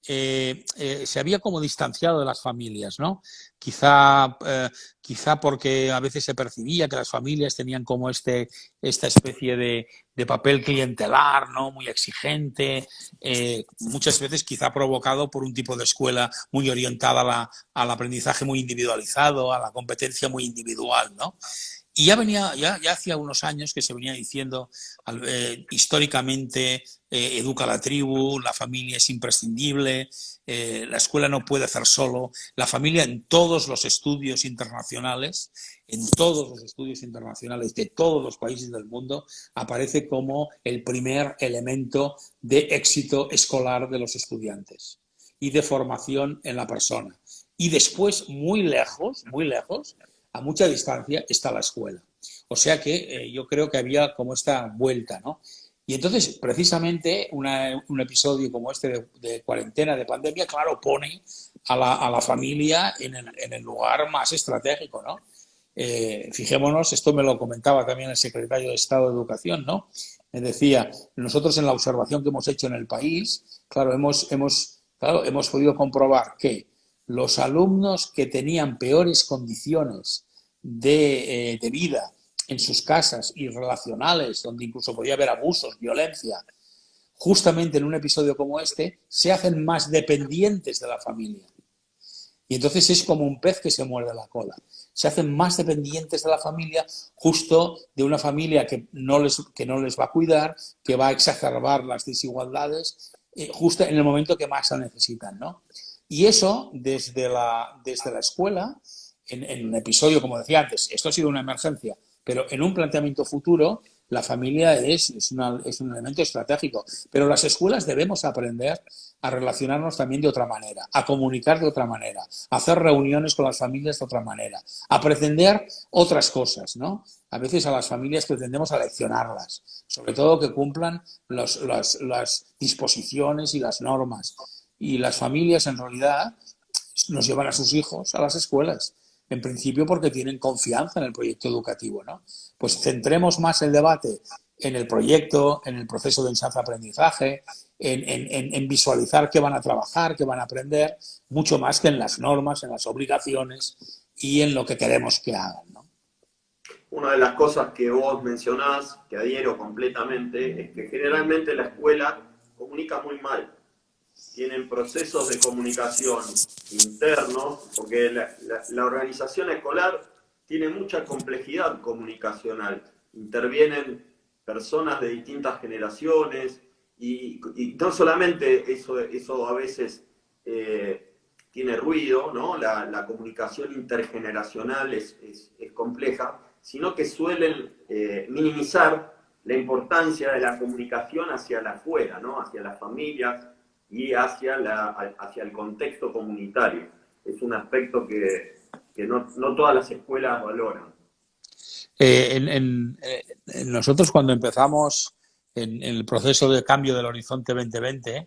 se había como distanciado de las familias, ¿no? Quizá porque a veces se percibía que las familias tenían como esta especie de papel clientelar, ¿no? Muy exigente, muchas veces quizá provocado por un tipo de escuela muy orientada al aprendizaje muy individualizado, a la competencia muy individual, ¿no? Y ya hacía unos años que se venía diciendo históricamente, educa a la tribu, la familia es imprescindible, la escuela no puede hacer solo, la familia en todos los estudios internacionales, de todos los países del mundo, aparece como el primer elemento de éxito escolar de los estudiantes y de formación en la persona. Y después, muy lejos, a mucha distancia, está la escuela. O sea que yo creo que había como esta vuelta, ¿no? Y entonces, precisamente, un episodio como este de cuarentena, de pandemia, claro, pone a la familia en el lugar más estratégico, ¿no? Fijémonos, esto me lo comentaba también el secretario de Estado de Educación, ¿no? Me decía, nosotros en la observación que hemos hecho en el país, claro, hemos podido comprobar que los alumnos que tenían peores condiciones de vida en sus casas y relacionales, donde incluso podía haber abusos, violencia, justamente en un episodio como este, se hacen más dependientes de la familia. Y entonces es como un pez que se muerde la cola. Se hacen más dependientes de la familia, justo de una familia que no les va a cuidar, que va a exacerbar las desigualdades, justo en el momento que más la necesitan, ¿no? Y eso, desde la escuela, en un episodio, como decía antes, esto ha sido una emergencia, pero en un planteamiento futuro, la familia es un elemento estratégico. Pero las escuelas debemos aprender a relacionarnos también de otra manera, a comunicar de otra manera, a hacer reuniones con las familias de otra manera, a pretender otras cosas, ¿no? A veces a las familias pretendemos aleccionarlas, sobre todo que cumplan las disposiciones y las normas. Y las familias, en realidad, nos llevan a sus hijos a las escuelas, en principio porque tienen confianza en el proyecto educativo, ¿no? Pues centremos más el debate en el proyecto, en el proceso de enseñanza-aprendizaje, en visualizar qué van a trabajar, qué van a aprender, mucho más que en las normas, en las obligaciones y en lo que queremos que hagan, ¿no? Una de las cosas que vos mencionás, que adhiero completamente, es que generalmente la escuela comunica muy mal. Tienen procesos de comunicación internos, porque la organización escolar tiene mucha complejidad comunicacional. Intervienen personas de distintas generaciones y no solamente eso a veces tiene ruido, ¿no? La comunicación intergeneracional es compleja, sino que suelen minimizar la importancia de la comunicación hacia la afuera, ¿no? Hacia las familias y hacia el contexto comunitario. Es un aspecto que no todas las escuelas valoran. Nosotros cuando empezamos en el proceso de cambio del Horizonte 2020,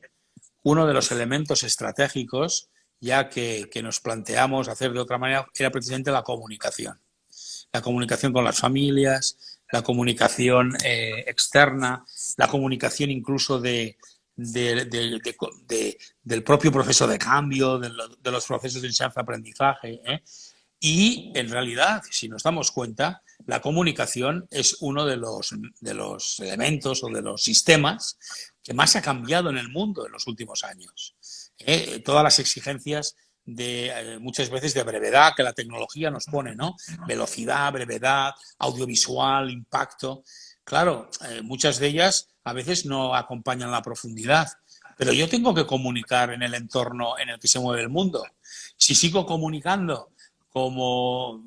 uno de los elementos estratégicos ya que nos planteamos hacer de otra manera era precisamente la comunicación. La comunicación con las familias, la comunicación externa, la comunicación incluso del propio proceso de cambio, de los procesos de enseñanza-aprendizaje. Y en realidad, si nos damos cuenta, la comunicación es uno de los elementos o de los sistemas que más ha cambiado en el mundo en los últimos años. Todas las exigencias muchas veces de brevedad que la tecnología nos pone, ¿no? Velocidad, brevedad, audiovisual, impacto. Claro, muchas de ellas a veces no acompañan la profundidad, pero yo tengo que comunicar en el entorno en el que se mueve el mundo. Si sigo comunicando como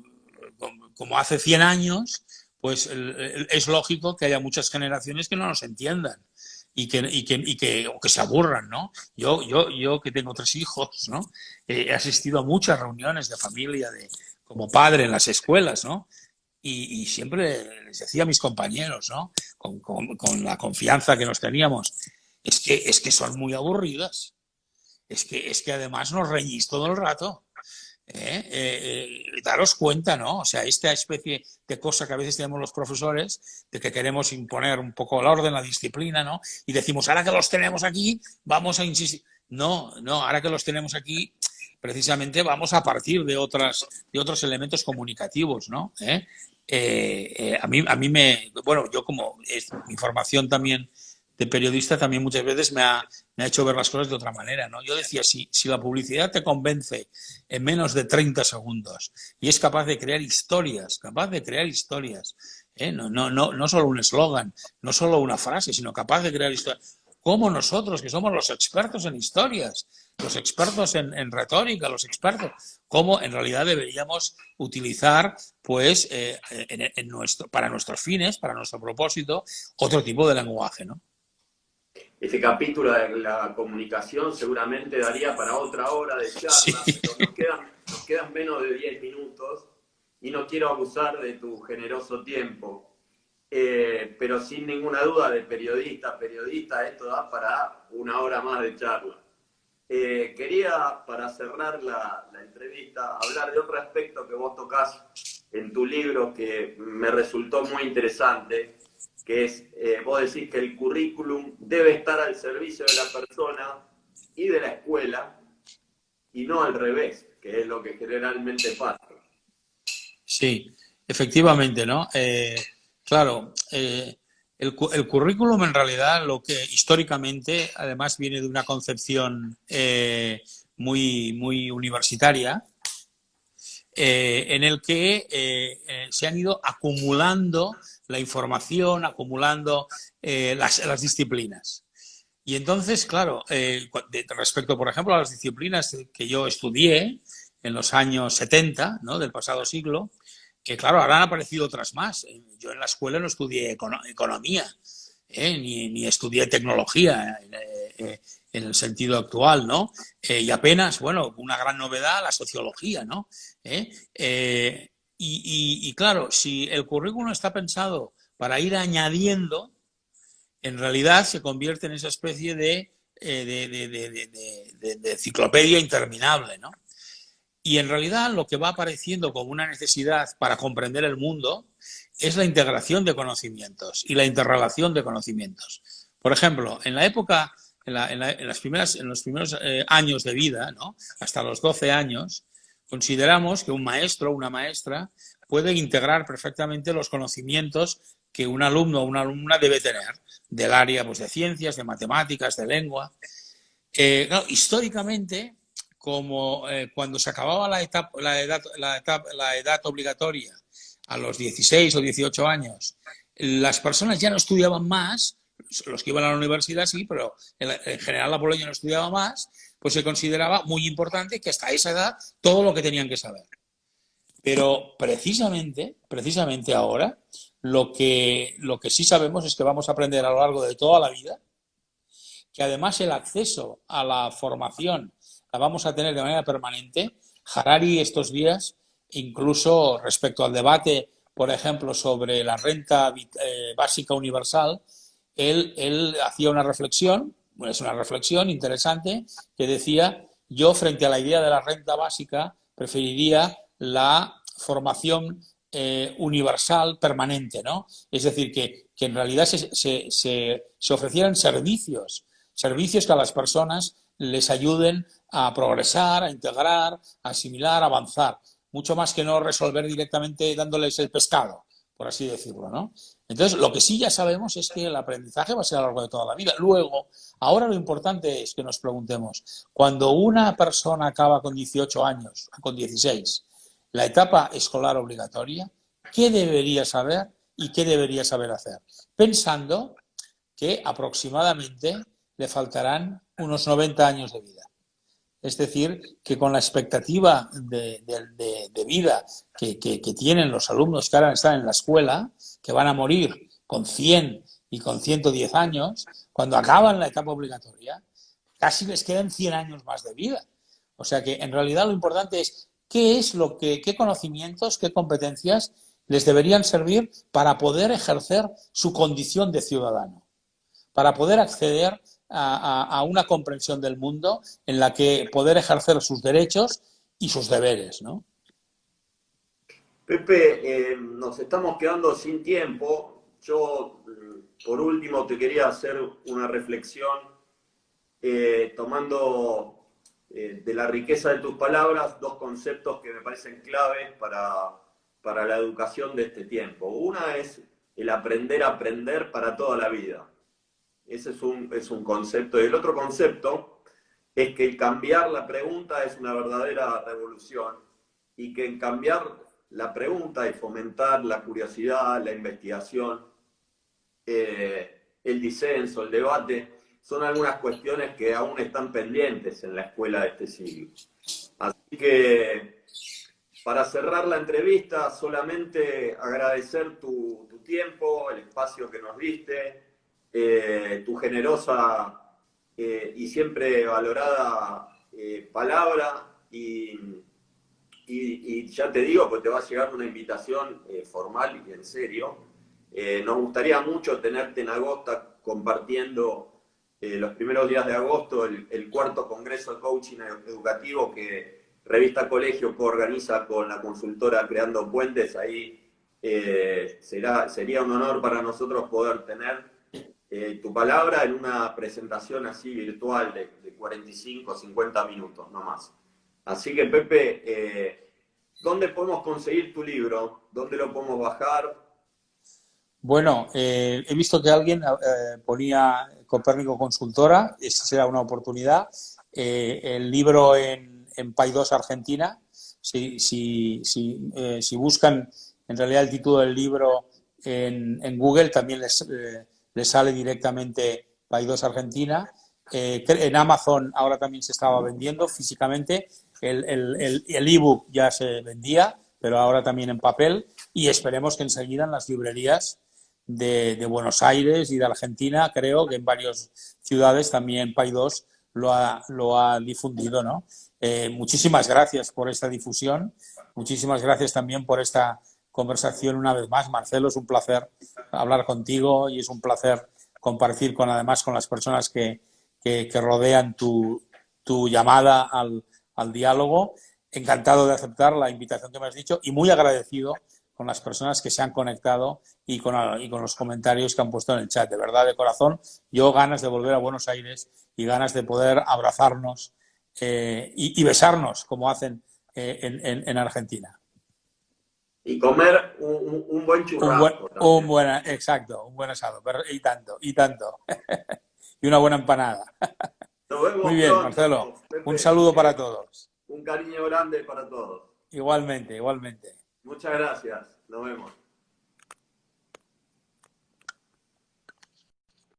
hace 100 años, pues es lógico que haya muchas generaciones que no nos entiendan y que se aburran, ¿no? Yo que tengo 3 hijos, ¿no? He asistido a muchas reuniones de familia como padre en las escuelas, ¿no? Y siempre les decía a mis compañeros, ¿no? Con la confianza que nos teníamos, es que son muy aburridas. Es que además nos reñís todo el rato. Daros cuenta, ¿no? O sea, esta especie de cosa que a veces tenemos los profesores, de que queremos imponer un poco el orden, la disciplina, ¿no? Y decimos, ahora que los tenemos aquí, vamos a insistir. No, no, ahora que los tenemos aquí, precisamente vamos a partir de otros elementos comunicativos, ¿no? A mí bueno, yo como es, mi formación también de periodista también muchas veces me ha hecho ver las cosas de otra manera, ¿no? Yo decía, si la publicidad te convence en menos de 30 segundos y es capaz de crear historias, no solo un eslogan, no solo una frase, sino capaz de crear historias, como nosotros, que somos los expertos en historias, los expertos en retórica, los expertos, cómo en realidad deberíamos utilizar, pues, para nuestros fines, para nuestro propósito, otro tipo de lenguaje, ¿no? Este capítulo de la comunicación seguramente daría para otra hora de Sí. charla, pero nos quedan menos de 10 minutos y no quiero abusar de tu generoso tiempo. Pero sin ninguna duda de periodista a periodista, esto da para una hora más de charla. Quería, para cerrar la entrevista, hablar de otro aspecto que vos tocás en tu libro que me resultó muy interesante, que es, vos decís que el currículum debe estar al servicio de la persona y de la escuela, y no al revés, que es lo que generalmente pasa. Sí, efectivamente, ¿no? Claro, el currículum en realidad lo que históricamente además viene de una concepción muy universitaria, en el que se han ido acumulando la información, acumulando las disciplinas. Y entonces, claro, respecto, por ejemplo, a las disciplinas que yo estudié en los años 70, ¿no?, del pasado siglo, que claro, ahora han aparecido otras más. Yo en la escuela no estudié economía, ni estudié tecnología en el sentido actual, ¿no? Y apenas, bueno, una gran novedad, la sociología, ¿no? Y claro, si el currículum está pensado para ir añadiendo, en realidad se convierte en esa especie de enciclopedia interminable, ¿no? Y en realidad lo que va apareciendo como una necesidad para comprender el mundo es la integración de conocimientos y la interrelación de conocimientos. Por ejemplo, en la época, en los primeros años de vida, ¿no?, hasta los 12 años, consideramos que un maestro o una maestra puede integrar perfectamente los conocimientos que un alumno o una alumna debe tener del área, pues, de ciencias, de matemáticas, de lengua. Claro, históricamente, como cuando se acababa la edad obligatoria a los 16 o 18 años, las personas ya no estudiaban más, los que iban a la universidad sí, pero en general la población no estudiaba más, pues se consideraba muy importante que hasta esa edad todo lo que tenían que saber. Pero precisamente ahora, lo que sí sabemos es que vamos a aprender a lo largo de toda la vida, que además el acceso a la formación la vamos a tener de manera permanente. Harari estos días, incluso respecto al debate, por ejemplo, sobre la renta básica universal, él hacía una reflexión, es una reflexión interesante, que decía, yo frente a la idea de la renta básica preferiría la formación universal permanente, ¿no? Es decir, que en realidad se ofrecieran servicios que a las personas les ayuden a progresar, a integrar, a asimilar, a avanzar, mucho más que no resolver directamente dándoles el pescado, por así decirlo, ¿no? Entonces, lo que sí ya sabemos es que el aprendizaje va a ser a lo largo de toda la vida. Luego, ahora lo importante es que nos preguntemos, cuando una persona acaba con 18 años, con 16, la etapa escolar obligatoria, ¿qué debería saber y qué debería saber hacer? Pensando que aproximadamente le faltarán unos 90 años de vida. Es decir, que con la expectativa de vida que tienen los alumnos que ahora están en la escuela, que van a morir con 100 y con 110 años, cuando acaban la etapa obligatoria, casi les quedan 100 años más de vida. O sea que en realidad lo importante es qué conocimientos, qué competencias les deberían servir para poder ejercer su condición de ciudadano, para poder acceder a una comprensión del mundo en la que poder ejercer sus derechos y sus deberes, ¿no? Pepe, nos estamos quedando sin tiempo. Yo, por último, te quería hacer una reflexión tomando de la riqueza de tus palabras dos conceptos que me parecen claves para la educación de este tiempo. Una es el aprender a aprender para toda la vida. Ese es un concepto. Y el otro concepto es que el cambiar la pregunta es una verdadera revolución y que en cambiar la pregunta y fomentar la curiosidad, la investigación, el disenso, el debate, son algunas cuestiones que aún están pendientes en la escuela de este siglo. Así que, para cerrar la entrevista, solamente agradecer tu tiempo, el espacio que nos diste, tu generosa y siempre valorada palabra y ya te digo, pues te va a llegar una invitación formal y en serio. Nos gustaría mucho tenerte en Agosta compartiendo los primeros días de agosto el cuarto Congreso de Coaching Educativo que Revista Colegio coorganiza con la consultora Creando Puentes. Ahí sería un honor para nosotros poder tener tu palabra en una presentación así virtual de 45 o 50 minutos, no más. Así que, Pepe, ¿dónde podemos conseguir tu libro? ¿Dónde lo podemos bajar? Bueno, he visto que alguien ponía Copérnico Consultora, esa será una oportunidad. El libro en Paidós Argentina, si buscan en realidad el título del libro en Google, también les sale directamente Paidós Argentina. En Amazon ahora también se estaba vendiendo físicamente. El ebook ya se vendía, pero ahora también en papel, y esperemos que enseguida en las librerías de Buenos Aires y de Argentina, creo que en varias ciudades también Paidós lo ha difundido, ¿no? Muchísimas gracias por esta difusión, muchísimas gracias también por esta conversación una vez más, Marcelo. Es un placer hablar contigo y es un placer compartir además con las personas que rodean tu llamada al diálogo. Encantado de aceptar la invitación que me has dicho y muy agradecido con las personas que se han conectado y con los comentarios que han puesto en el chat. De verdad, de corazón, yo ganas de volver a Buenos Aires y ganas de poder abrazarnos y besarnos como hacen en Argentina. Y comer un buen churrasco. Exacto, un buen asado, y tanto, y tanto. Y una buena empanada. Nos vemos Muy bien, pronto, Marcelo. Pepe. Un saludo para todos. Un cariño grande para todos. Igualmente, igualmente. Muchas gracias. Nos vemos.